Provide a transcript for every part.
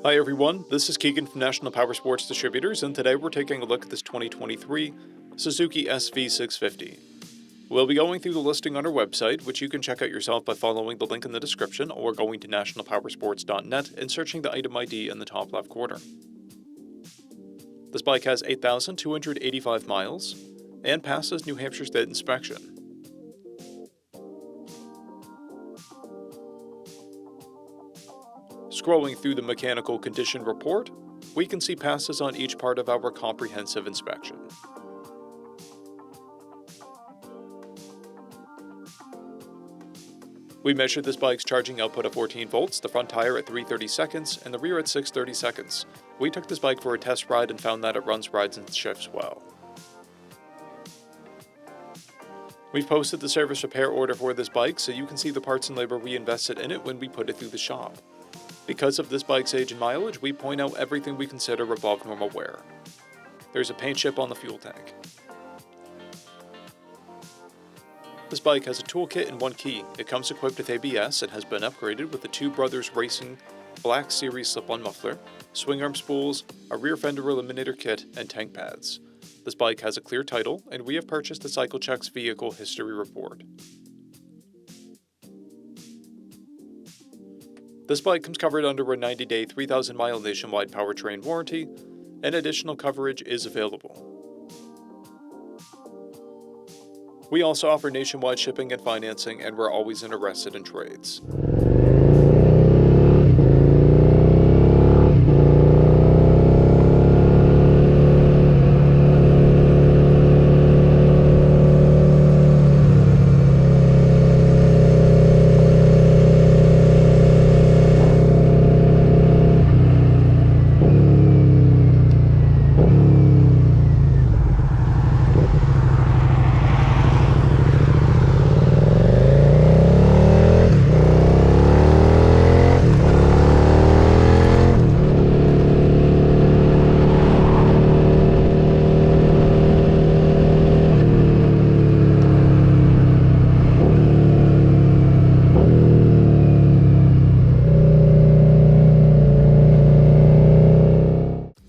Hi everyone, this is Keegan from National Powersports Distributors, and today we're taking a look at this 2023 SUZUKI SV650. We'll be going through the listing on our website, which you can check out yourself by following the link in the description or going to nationalpowersports.net and searching the item ID in the top left corner. This bike has 8,285 miles and passes New Hampshire State inspection. Scrolling through the mechanical condition report, we can see passes on each part of our comprehensive inspection. We measured this bike's charging output at 14 volts, the front tire at 330 seconds, and the rear at 630 seconds. We took this bike for a test ride and found that it runs, rides, and shifts well. We've posted the service repair order for this bike so you can see the parts and labor we invested in it when we put it through the shop. Because of this bike's age and mileage, we point out everything we consider above normal wear. There's a paint chip on the fuel tank. This bike has a toolkit and one key. It comes equipped with ABS and has been upgraded with the Two Brothers Racing Black Series slip-on muffler, swing arm spools, a rear fender eliminator kit, and tank pads. This bike has a clear title, and we have purchased the CycleCheck's vehicle history report. This bike comes covered under a 90-day, 3,000-mile nationwide powertrain warranty, and additional coverage is available. We also offer nationwide shipping and financing, and we're always interested in trades.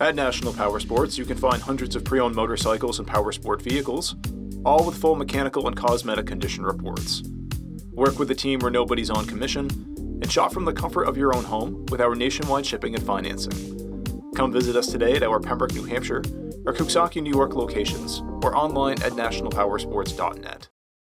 At National Powersports, you can find hundreds of pre-owned motorcycles and powersport vehicles, all with full mechanical and cosmetic condition reports. Work with a team where nobody's on commission, and shop from the comfort of your own home with our nationwide shipping and financing. Come visit us today at our Pembroke, New Hampshire, or Coxsackie, New York locations, or online at nationalpowersports.net.